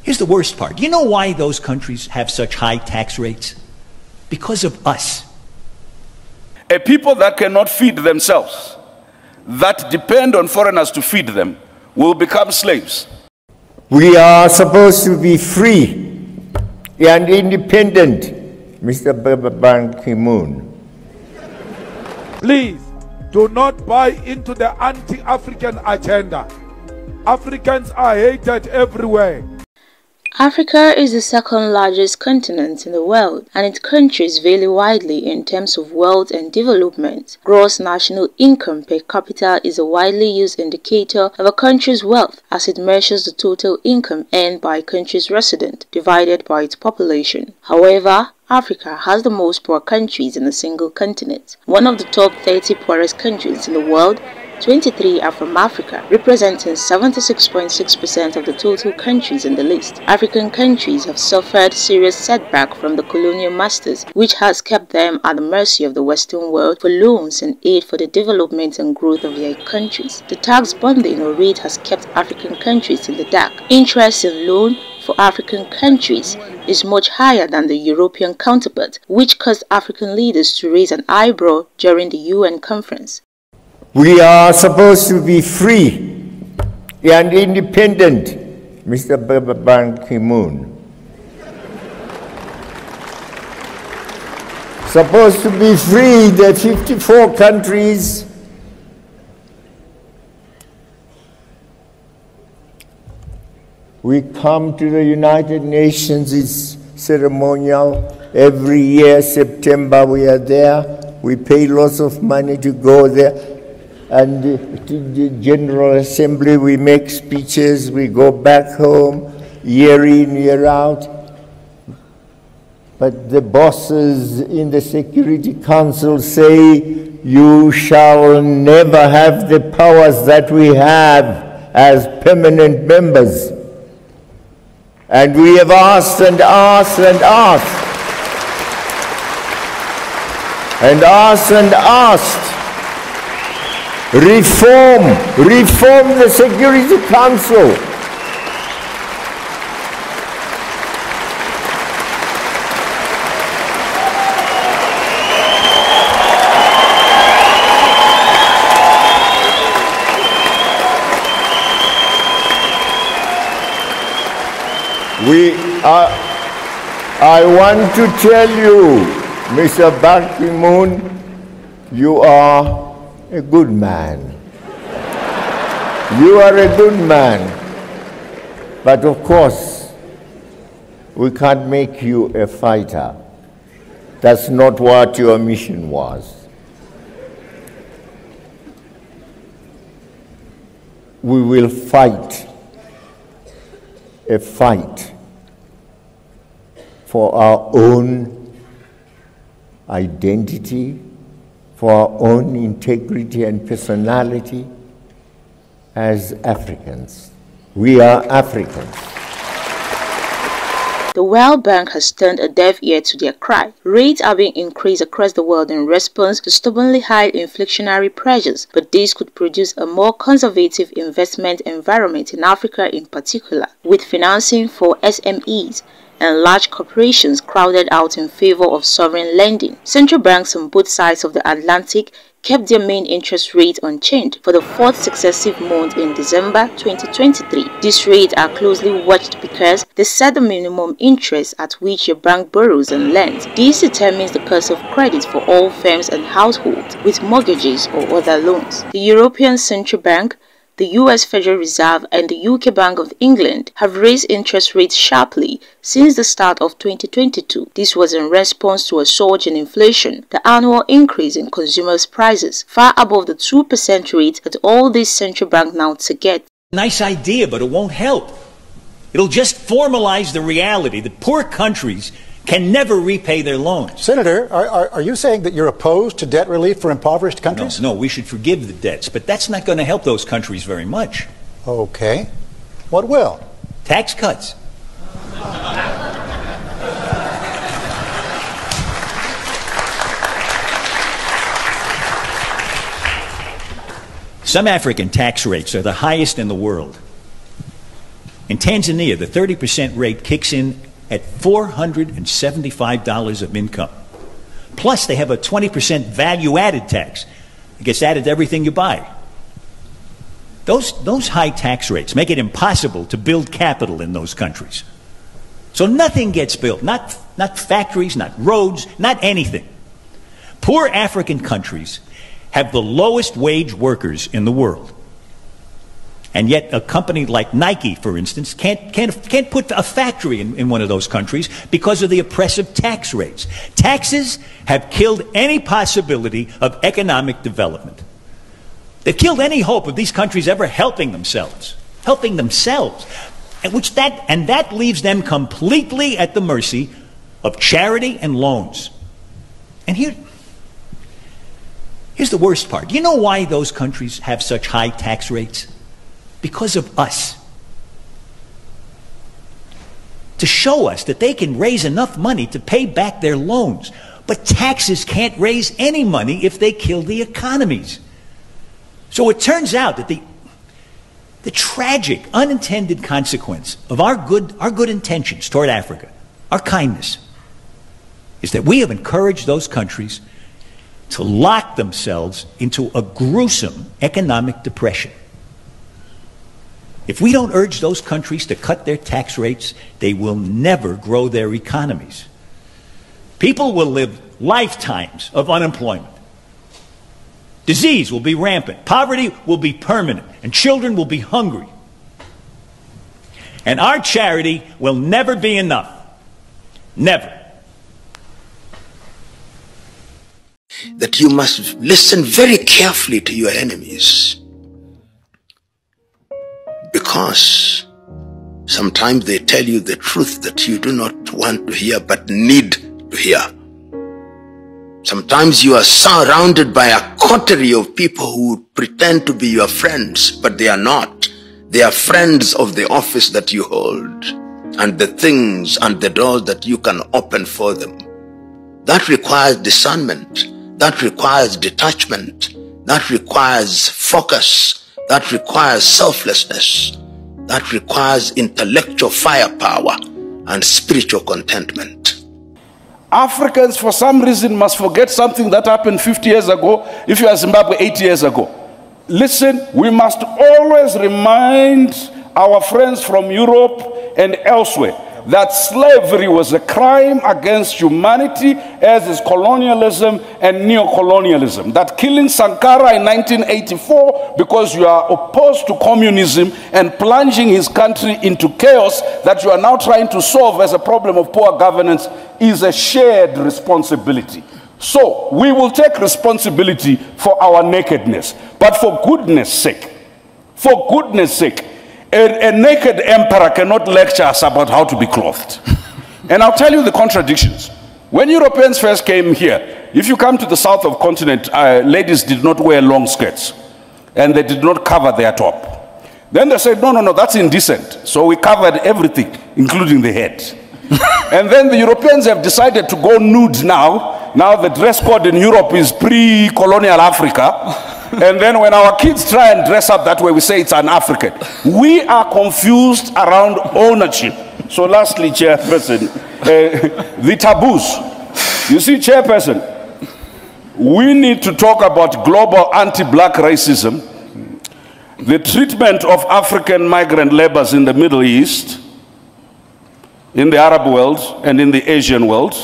Here's the worst part. Do you know why those countries have such high tax rates? Because of us. A people that cannot feed themselves, that depend on foreigners to feed them, will become slaves. We are supposed to be free and independent, Mr. Ban Ki-moon. Please, do not buy into the anti-African agenda. Africans are hated everywhere. Africa is the second largest continent in the world, and its countries vary widely in terms of wealth and development. Gross national income per capita is a widely used indicator of a country's wealth, as it measures the total income earned by a country's resident divided by its population. However, Africa has the most poor countries in a single continent. One of the top 30 poorest countries in the world, 23 are from Africa, representing 76.6% of the total countries in the list. African countries have suffered serious setback from the colonial masters, which has kept them at the mercy of the Western world for loans and aid for the development and growth of their countries. The tax bundling or rate has kept African countries in the dark. Interest in loan for African countries is much higher than the European counterpart, which caused African leaders to raise an eyebrow during the UN conference. We are supposed to be free and independent, Mr. Ban Ki-moon. Supposed to be free, the 54 countries. We come to the United Nations, it's ceremonial. Every year, September, we are there. We pay lots of money to go there. And to the General Assembly, we make speeches, we go back home, year in, year out. But the bosses in the Security Council say, you shall never have the powers that we have as permanent members. And we have asked and asked and asked, and asked and asked, reform the Security Council. I want to tell you, Mr. Ban Ki-moon, you are a good man. You are a good man. But of course, we can't make you a fighter. That's not what your mission was. We will fight a fight for our own identity, for our own integrity and personality as Africans. We are Africans. The World Bank has turned a deaf ear to their cry. Rates are being increased across the world in response to stubbornly high inflationary pressures, but this could produce a more conservative investment environment in Africa in particular, with financing for SMEs and large corporations crowded out in favor of sovereign lending. Central banks on both sides of the Atlantic kept their main interest rate unchanged for the fourth successive month in December 2023. These rates are closely watched because they set the minimum interest at which your bank borrows and lends. This determines the cost of credit for all firms and households with mortgages or other loans. The European Central Bank, the US Federal Reserve and the UK Bank of England have raised interest rates sharply since the start of 2022. This was in response to a surge in inflation, the annual increase in consumers' prices, far above the 2% rate that all these central bank notes get. Nice idea, but it won't help. It'll just formalize the reality that poor countries can never repay their loans. Senator, are you saying that you're opposed to debt relief for impoverished countries? No, we should forgive the debts, but that's not going to help those countries very much. Okay. What will? Tax cuts. Some African tax rates are the highest in the world. In Tanzania, the 30% rate kicks in at $475 of income. Plus, they have a 20% value-added tax. It gets added to everything you buy. Those high tax rates make it impossible to build capital in those countries. So nothing gets built, not factories, not roads, not anything. Poor African countries have the lowest wage workers in the world. And yet a company like Nike, for instance, can't put a factory in one of those countries because of the oppressive tax rates. Taxes have killed any possibility of economic development. They've killed any hope of these countries ever helping themselves. And that leaves them completely at the mercy of charity and loans. And here's the worst part. Do you know why those countries have such high tax rates? Because of us. To show us that they can raise enough money to pay back their loans. But taxes can't raise any money if they kill the economies. So it turns out that the tragic, unintended consequence of our good intentions toward Africa, our kindness, is that we have encouraged those countries to lock themselves into a gruesome economic depression. If we don't urge those countries to cut their tax rates, they will never grow their economies. People will live lifetimes of unemployment. Disease will be rampant. Poverty will be permanent. And children will be hungry. And our charity will never be enough. Never. That you must listen very carefully to your enemies. Because sometimes they tell you the truth that you do not want to hear but need to hear. Sometimes you are surrounded by a coterie of people who pretend to be your friends, but they are not. They are friends of the office that you hold and the things and the doors that you can open for them. That requires discernment. That requires detachment. That requires focus. That requires selflessness. That requires intellectual firepower and spiritual contentment. Africans, for some reason, must forget something that happened 50 years ago, if you are Zimbabwe 80 years ago. Listen, we must always remind our friends from Europe and elsewhere that slavery was a crime against humanity, as is colonialism and neocolonialism. That killing Sankara in 1984 because you are opposed to communism and plunging his country into chaos that you are now trying to solve as a problem of poor governance is a shared responsibility. So we will take responsibility for our nakedness. But for goodness sake, a naked emperor cannot lecture us about how to be clothed. And I'll tell you the contradictions. When Europeans first came here, if you come to the south of the continent, ladies did not wear long skirts. And they did not cover their top. Then they said, no, that's indecent. So we covered everything, including the head. And then the Europeans have decided to go nude now. Now the dress code in Europe is pre-colonial Africa. And then when our kids try and dress up that way, we say it's an African. We are confused around ownership. So lastly, Chairperson, the taboos. You see, Chairperson, we need to talk about global anti-black racism, the treatment of African migrant laborers in the Middle East, in the Arab world, and in the Asian world,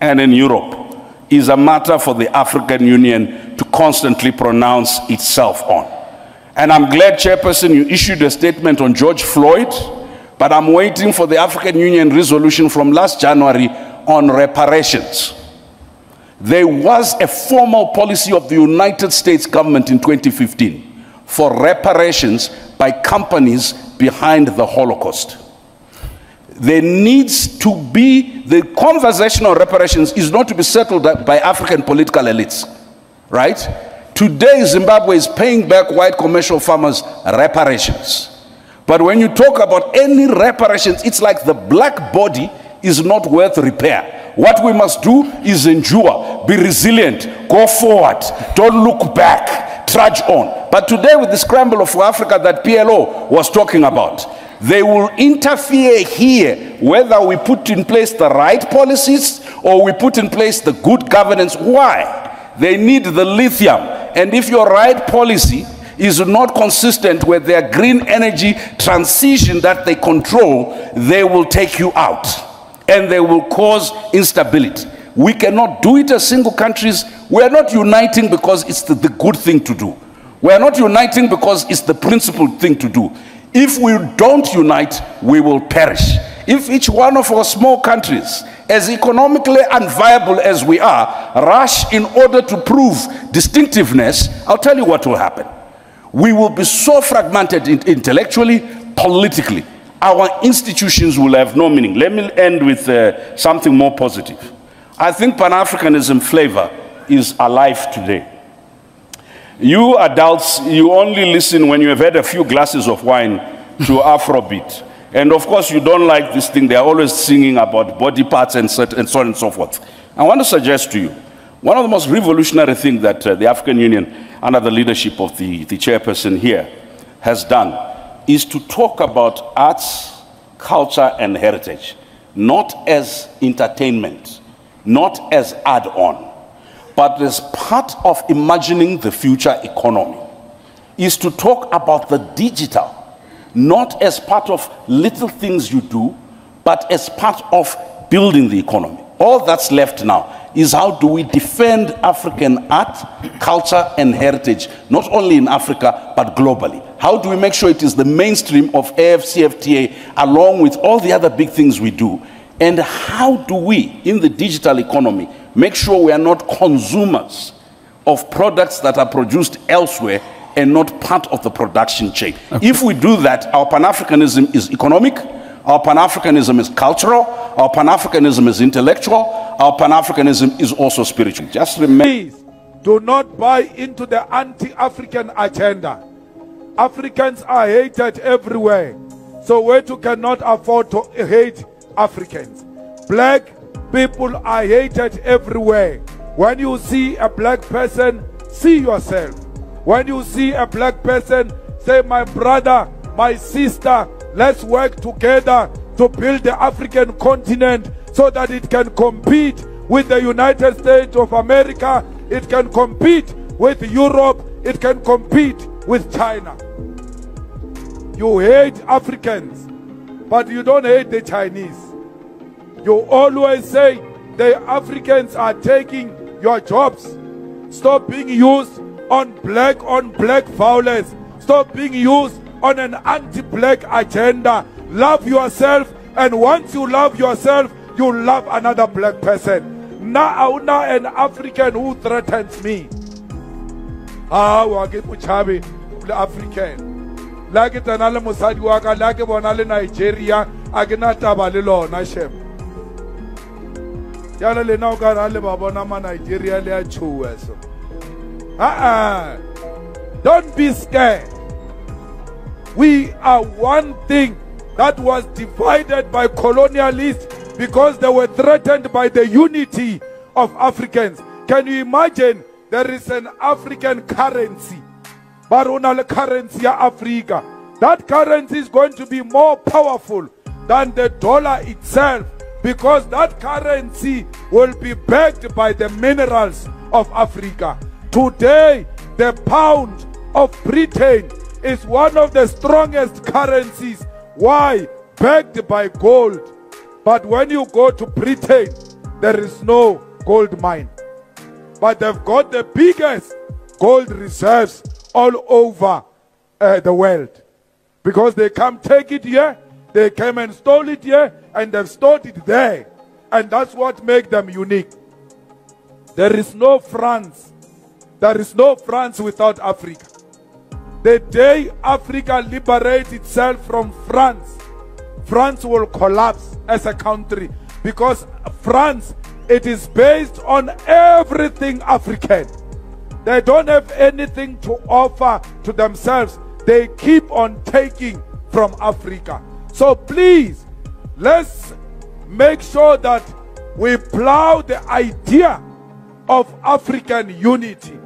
and in Europe, is a matter for the African Union to constantly pronounce itself on. And I'm glad, Chairperson, you issued a statement on George Floyd, but I'm waiting for the African Union resolution from last January on reparations. There was a formal policy of the United States government in 2015 for reparations by companies behind the Holocaust. There needs to be, the conversation on reparations is not to be settled by African political elites, right? Today, Zimbabwe is paying back white commercial farmers reparations. But when you talk about any reparations, it's like the black body is not worth repair. What we must do is endure, be resilient, go forward, don't look back, trudge on. But today with the scramble of Africa that PLO was talking about, They will interfere here, whether we put in place the right policies or we put in place the good governance. Why? They need the lithium. And if your right policy is not consistent with their green energy transition that they control, they will take you out and they will cause instability. We cannot do it as single countries. We are not uniting because it's the good thing to do. We are not uniting because it's the principled thing to do. If we don't unite, we will perish. If each one of our small countries, as economically unviable as we are, rush in order to prove distinctiveness, I'll tell you what will happen. We will be so fragmented intellectually, politically. Our institutions will have no meaning. Let me end with something more positive. I think Pan-Africanism flavor is alive today. You adults, you only listen when you have had a few glasses of wine to Afrobeat. And of course, you don't like this thing. They're always singing about body parts and so on and so forth. I want to suggest to you, one of the most revolutionary things that the African Union, under the leadership of the chairperson here, has done is to talk about arts, culture, and heritage, not as entertainment, not as add-on, but as part of imagining the future economy, is to talk about the digital, not as part of little things you do, but as part of building the economy. All that's left now is how do we defend African art, culture, and heritage, not only in Africa, but globally. How do we make sure it is the mainstream of AfCFTA along with all the other big things we do? And how do we, in the digital economy, make sure we are not consumers of products that are produced elsewhere and not part of the production chain? Okay. If we do that, our Pan-Africanism is economic, our Pan-Africanism is cultural, our Pan-Africanism is intellectual, our Pan-Africanism is also spiritual. Just remember. Please do not buy into the anti-African agenda. Africans are hated everywhere. So Wetu cannot afford to hate Africans. Black people are hated everywhere. When you see a black person, see yourself. When you see a black person, say, my brother, my sister, let's work together to build the African continent so that it can compete with the United States of America, it can compete with Europe, it can compete with China. You hate Africans, but you don't hate the Chinese. You always say the Africans are taking your jobs. Stop being used on black violence. Stop being used on an anti-black agenda. Love yourself, and once you love yourself, you love another black person. Now an African who threatens me. African. Like it anale musadi waka, like bonale Nigeria, aginata balilo shem. Yala le na ka rale babona ma Nigeria le a chuweso. Don't be scared. We are one thing that was divided by colonialists because they were threatened by the unity of Africans. Can you imagine there is an African currency? Barunal currency of Africa. That currency is going to be more powerful than the dollar itself because that currency will be backed by the minerals of Africa. Today, the pound of Britain is one of the strongest currencies. Why? Backed by gold. But when you go to Britain, there is no gold mine. But they've got the biggest gold reserves all over the world. Because they come take it here, they came and stole it here, and they've stored it there. And that's what makes them unique. There is no France. There is no France without Africa. The day Africa liberates itself from France, France will collapse as a country. Because France, it is based on everything African. They don't have anything to offer to themselves. They keep on taking from Africa. So please, let's make sure that we plow the idea of African unity.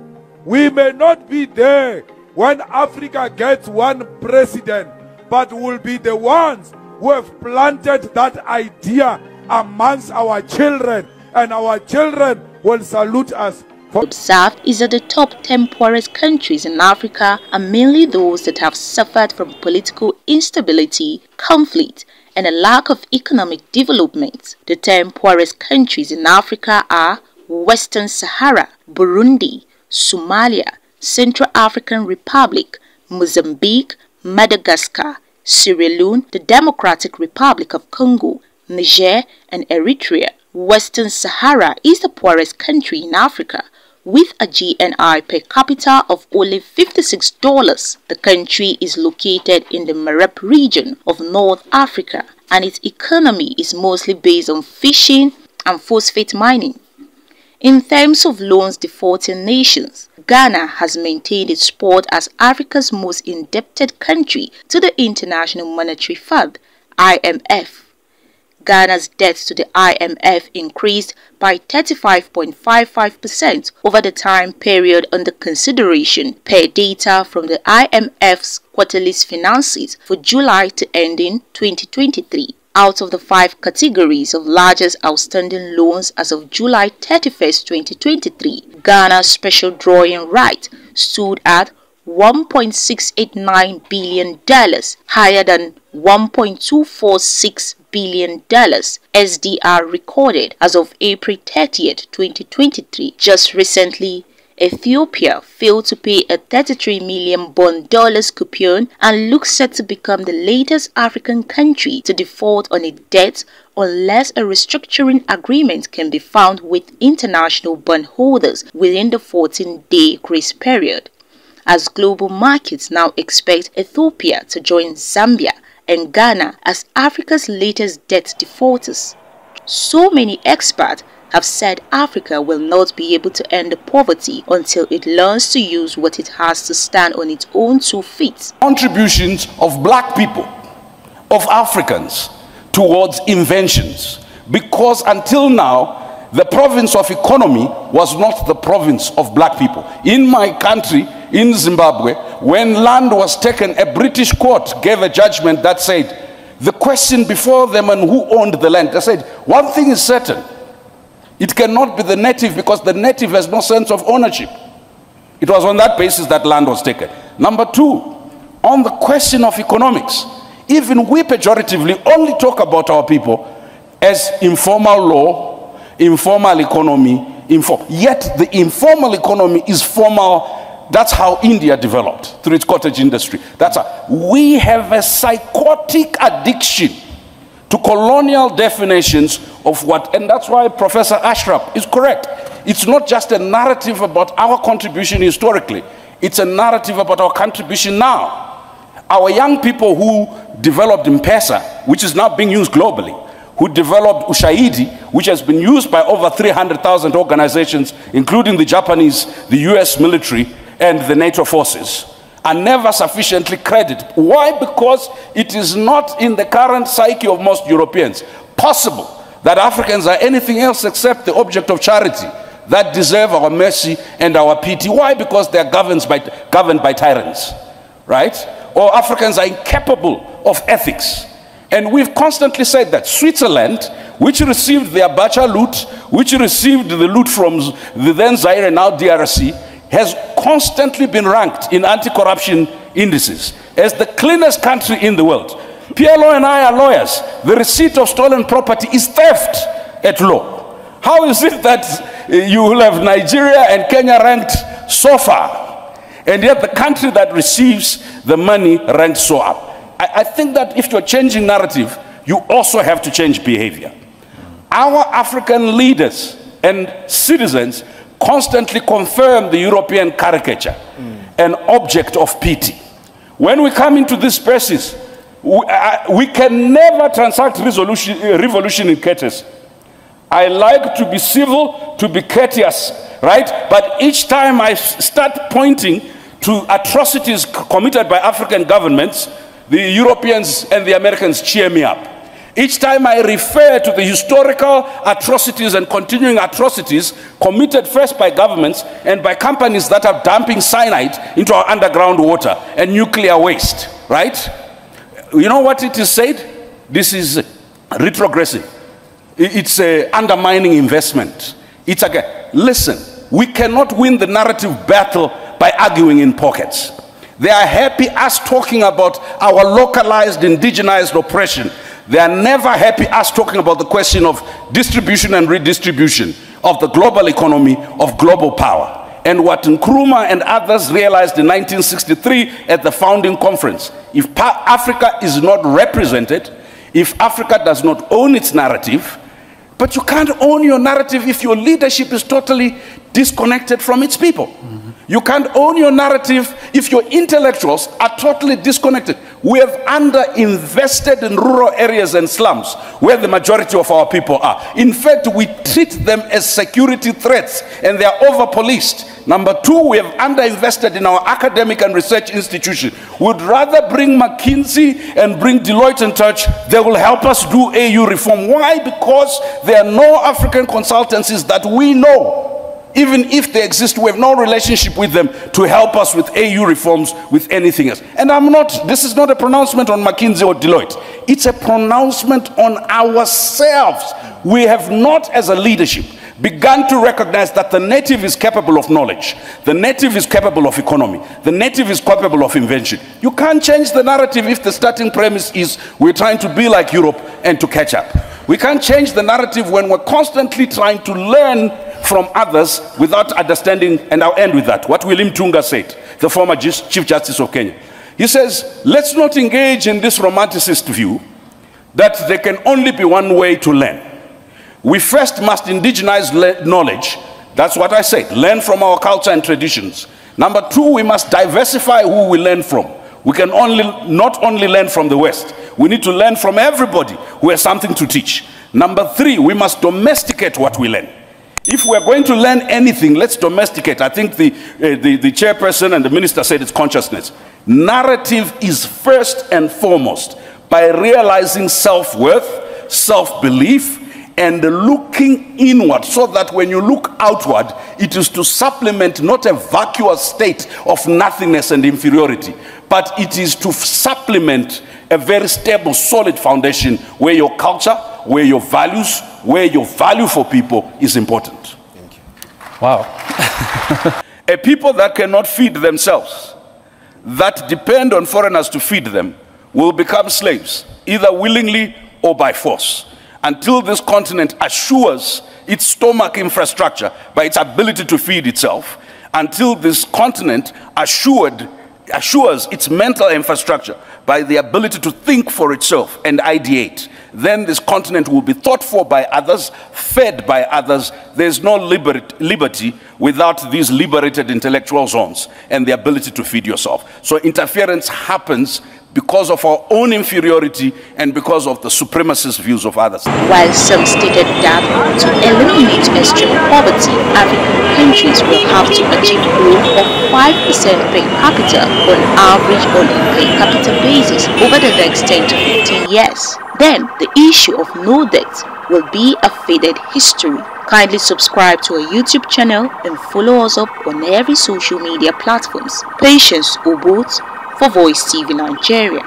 We may not be there when Africa gets one president, but will be the ones who have planted that idea amongst our children, and our children will salute us. Observed is that the top 10 poorest countries in Africa are mainly those that have suffered from political instability, conflict, and a lack of economic development. The 10 poorest countries in Africa are Western Sahara, Burundi, Somalia, Central African Republic, Mozambique, Madagascar, Sierra Leone, the Democratic Republic of Congo, Niger, and Eritrea. Western Sahara is the poorest country in Africa, with a GNI per capita of only $56. The country is located in the Mareb region of North Africa, and its economy is mostly based on fishing and phosphate mining. In terms of loans defaulting nations, Ghana has maintained its spot as Africa's most indebted country to the International Monetary Fund, IMF. Ghana's debt to the IMF increased by 35.55% over the time period under consideration, per data from the IMF's quarterly finances for July to ending 2023. Out of the 5 categories of largest outstanding loans as of July 31st, 2023, Ghana's special drawing right stood at $1.689 billion, higher than $1.246 billion SDR recorded as of April 30th, 2023. Just recently, Ethiopia failed to pay a $33 million bond coupon and looks set to become the latest African country to default on its debt unless a restructuring agreement can be found with international bondholders within the 14-day grace period. As global markets now expect Ethiopia to join Zambia and Ghana as Africa's latest debt defaulters. So many experts have said Africa will not be able to end poverty until it learns to use what it has to stand on its own 2 feet. Contributions of black people, of Africans, towards inventions, because until now the province of economy was not the province of black people. In my country, in Zimbabwe, when land was taken, a British court gave a judgment that said, the question before them and who owned the land, they said, one thing is certain, it cannot be the native because the native has no sense of ownership. It was on that basis that land was taken. Number 2, on the question of economics, even we pejoratively only talk about our people as informal law, informal economy, yet the informal economy is formal. That's how India developed through its cottage industry. That's how we have a psychotic addiction to colonial definitions of what, and that's why Professor Ashraf is correct. It's not just a narrative about our contribution historically, it's a narrative about our contribution now. Our young people who developed M-Pesa, which is now being used globally, who developed Ushahidi, which has been used by over 300,000 organizations, including the Japanese, the US military, and the NATO forces, are never sufficiently credited. Why? Because it is not in the current psyche of most Europeans possible that Africans are anything else except the object of charity that deserve our mercy and our pity. Why? Because they are governed by tyrants, right? Or Africans are incapable of ethics. And we've constantly said that Switzerland, which received the Abacha loot, which received the loot from the then Zaire and now DRC, has constantly been ranked in anti-corruption indices as the cleanest country in the world. PLO and I are lawyers. The receipt of stolen property is theft at law. How is it that you will have Nigeria and Kenya ranked so far, and yet the country that receives the money ranked so up? I think that if you're changing narrative, you also have to change behavior. Our African leaders and citizens constantly confirm the European caricature, an object of pity. When we come into this spaces, we can never transact revolution in courtesy. I like to be civil, to be courteous, right? But each time I start pointing to atrocities committed by African governments, the Europeans and the Americans cheer me up. Each time I refer to the historical atrocities and continuing atrocities committed first by governments and by companies that are dumping cyanide into our underground water and nuclear waste, right? You know what it is said? This is retrogressive. It's undermining investment. It's again, listen, we cannot win the narrative battle by arguing in pockets. They are happy us talking about our localized, indigenized oppression. They are never happy us talking about the question of distribution and redistribution of the global economy, of global power. And what Nkrumah and others realized in 1963 at the founding conference, if Africa is not represented, if Africa does not own its narrative, but you can't own your narrative if your leadership is totally disconnected from its people. You can't own your narrative if your intellectuals are totally disconnected. We have underinvested in rural areas and slums where the majority of our people are. In fact, we treat them as security threats and they are over-policed. Number two, we have underinvested in our academic and research institutions. We'd rather bring McKinsey and bring Deloitte and Touch. They will help us do AU reform. Why? Because there are no African consultancies that we know. Even if they exist, we have no relationship with them to help us with AU reforms, with anything else. And this is not a pronouncement on McKinsey or Deloitte. It's a pronouncement on ourselves. We have not, as a leadership, begun to recognize that the native is capable of knowledge. The native is capable of economy. The native is capable of invention. You can't change the narrative if the starting premise is we're trying to be like Europe and to catch up. We can't change the narrative when we're constantly trying to learn from others without understanding, and I'll end with that, what William Tunga said, the former Chief Justice of Kenya. He says, let's not engage in this romanticist view that there can only be one way to learn. We first must indigenize knowledge. That's what I said, learn from our culture and traditions. Number two, we must diversify who we learn from. We can not only learn from the West, we need to learn from everybody who has something to teach. Number three, we must domesticate what we learn. If we're going to learn anything, let's domesticate. I think the chairperson and the minister said it's consciousness. Narrative is first and foremost by realizing self-worth, self-belief, and looking inward, so that when you look outward, it is to supplement not a vacuous state of nothingness and inferiority, but it is to supplement a very stable, solid foundation where your culture, where your values, where your value for people is important. Thank you. Wow. A people that cannot feed themselves, that depend on foreigners to feed them, will become slaves, either willingly or by force, until this continent assures its stomach infrastructure by its ability to feed itself, until this continent assures its mental infrastructure by the ability to think for itself and ideate. Then this continent will be thought for by others, fed by others. There's no liberty without these liberated intellectual zones and the ability to feed yourself. So interference happens because of our own inferiority and because of the supremacist views of others. While some stated that to eliminate extreme poverty, African countries will have to achieve growth of 5% per capita on average on a per capita basis over the next 10 to 15 years. Then the issue of no debt will be a faded history. Kindly subscribe to our YouTube channel and follow us up on every social media platforms. Patience Obot for Voicetv Nigeria.